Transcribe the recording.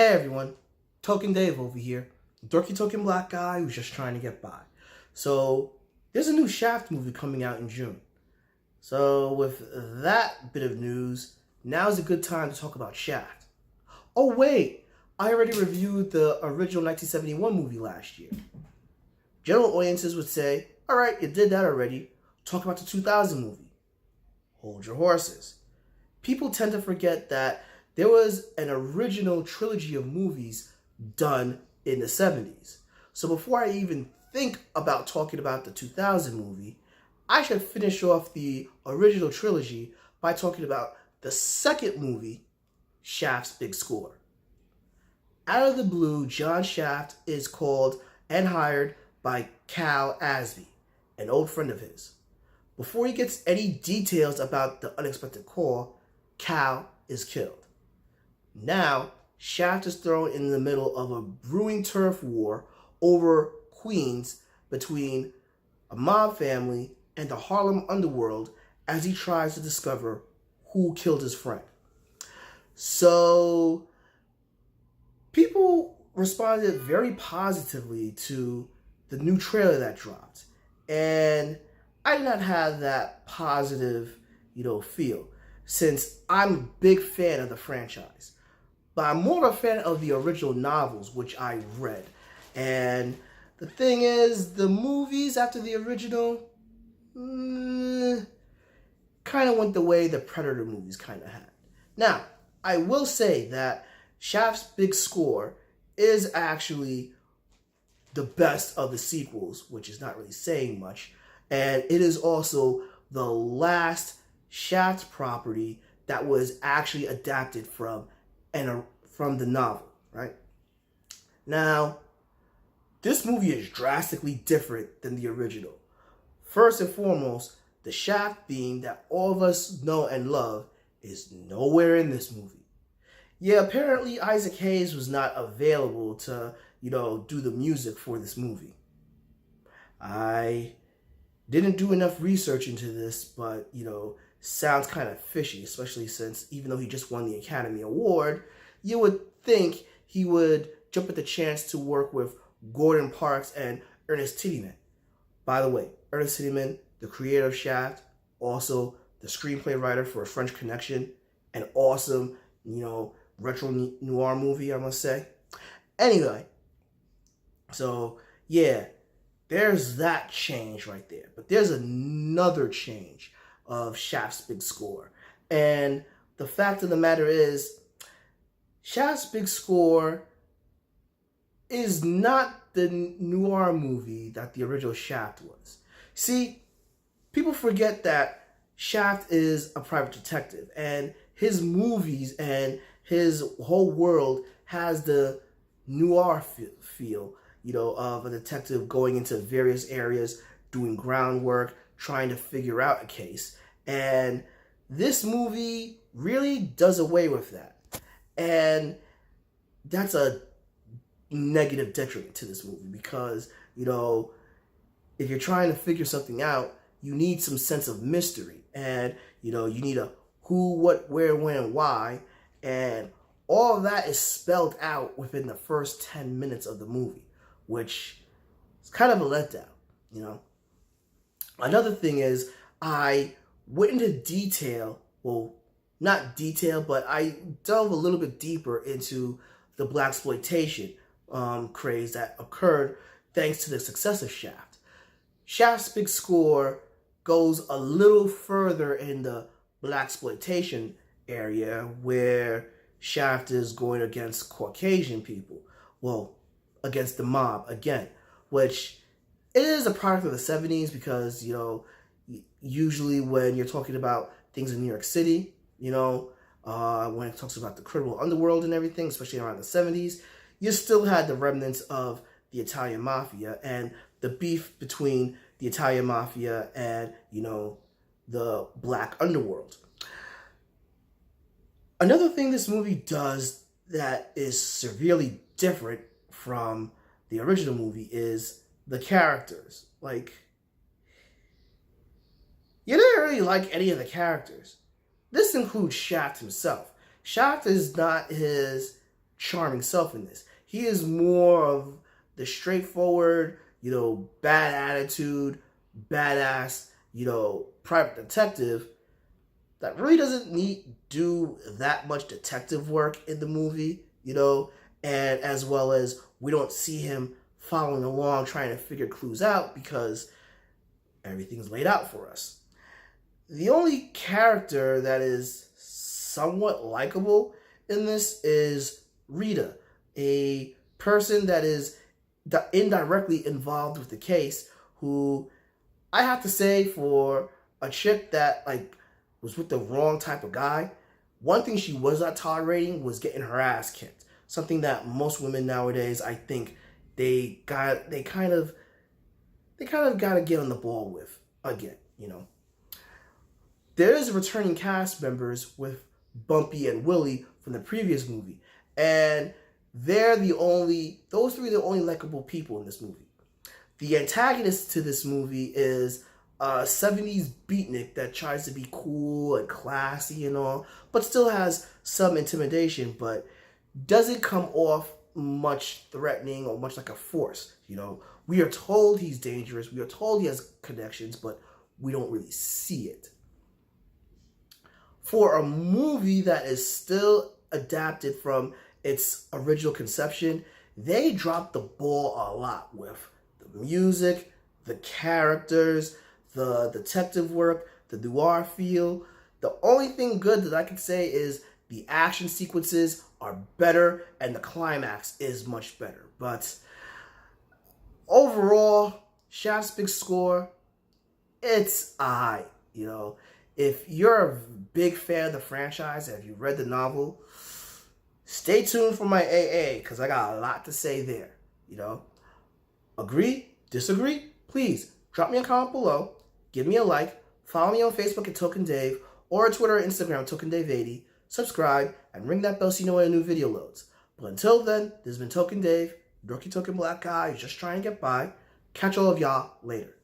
Hey everyone, Token Dave over here, dorky token black guy who's just trying to get by. So, there's a new Shaft movie coming out in June. So, with that bit of news, now's a good time to talk about Shaft. Oh wait, I already reviewed the original 1971 movie last year. General audiences would say, alright, you did that already, talk about the 2000 movie. Hold your horses. People tend to forget that there was an original trilogy of movies done in the 70s. So before I even think about talking about the 2000 movie, I should finish off the original trilogy by talking about the second movie, Shaft's Big Score. Out of the blue, John Shaft is called and hired by Cal Asby, an old friend of his. Before he gets any details about the unexpected call, Cal is killed. Now, Shaft is thrown in the middle of a brewing turf war over Queens between a mob family and the Harlem underworld as he tries to discover who killed his friend. So, people responded very positively to the new trailer that dropped. And I did not have that positive, feel, since I'm a big fan of the franchise. But I'm more a fan of the original novels, which I read. And the thing is, the movies after the original kind of went the way the Predator movies kind of had. Now, I will say that Shaft's Big Score is actually the best of the sequels, which is not really saying much. And it is also the last Shaft property that was actually adapted from the novel, right? Now, this movie is drastically different than the original. First and foremost, the Shaft theme that all of us know and love is nowhere in this movie. Yeah, apparently Isaac Hayes was not available to, do the music for this movie. I didn't do enough research into this, but, sounds kind of fishy, especially since even though he just won the Academy Award, you would think he would jump at the chance to work with Gordon Parks and Ernest Tidyman. By the way, Ernest Tidyman, the creator of Shaft, also the screenplay writer for A French Connection, an awesome, retro noir movie, I must say. Anyway, so yeah, there's that change right there. But there's another change of Shaft's Big Score. And the fact of the matter is, Shaft's Big Score is not the noir movie that the original Shaft was. See, people forget that Shaft is a private detective, and his movies and his whole world has the noir feel, of a detective going into various areas, doing groundwork, trying to figure out a case. And this movie really does away with that. And that's a negative detriment to this movie because, if you're trying to figure something out, you need some sense of mystery. And, you need a who, what, where, when, and why. And all of that is spelled out within the first 10 minutes of the movie, which is kind of a letdown, Another thing is, I went into detail, well, not detail, but I delve a little bit deeper into the blaxploitation craze that occurred thanks to the success of Shaft. Shaft's Big Score goes a little further in the blaxploitation area where Shaft is going against Caucasian people. Well, against the mob again, which it is a product of the 70s because, usually when you're talking about things in New York City, when it talks about the criminal underworld and everything, especially around the 70s, you still had the remnants of the Italian mafia and the beef between the Italian mafia and, the black underworld. Another thing this movie does that is severely different from the original movie is the characters. Like, you didn't really like any of the characters. This includes Shaft himself. Shaft is not his charming self in this. He is more of the straightforward, bad attitude, badass, private detective that really doesn't do that much detective work in the movie, and as well as we don't see him following along trying to figure clues out because everything's laid out for us. The only character that is somewhat likable in this is Rita, a person that is indirectly involved with the case, who I have to say, for a chick that was with the wrong type of guy, one thing she was not tolerating was getting her ass kicked. Something that most women nowadays, I think, they kind of got to get on the ball with again. There is returning cast members with Bumpy and Willie from the previous movie, and those three are the only likable people in this movie. The antagonist to this movie is a 70s beatnik that tries to be cool and classy and all, but still has some intimidation, but doesn't come off much threatening or much like a force. We are told he's dangerous, we are told he has connections, but we don't really see it. For a movie that is still adapted from its original conception, they dropped the ball a lot with the music, the characters, the detective work, the noir feel. The only thing good that I can say is the action sequences are better and the climax is much better. But overall, Shaft's big score, it's alright. If you're a big fan of the franchise and if you read the novel, stay tuned for my AA because I got a lot to say there. Agree? Disagree? Please drop me a comment below, give me a like, follow me on Facebook at Token Dave, or on Twitter or Instagram Token Dave 80. Subscribe and ring that bell so you know when a new video loads. But until then, this has been Token Dave, dorky token black guy who's just trying to get by. Catch all of y'all later.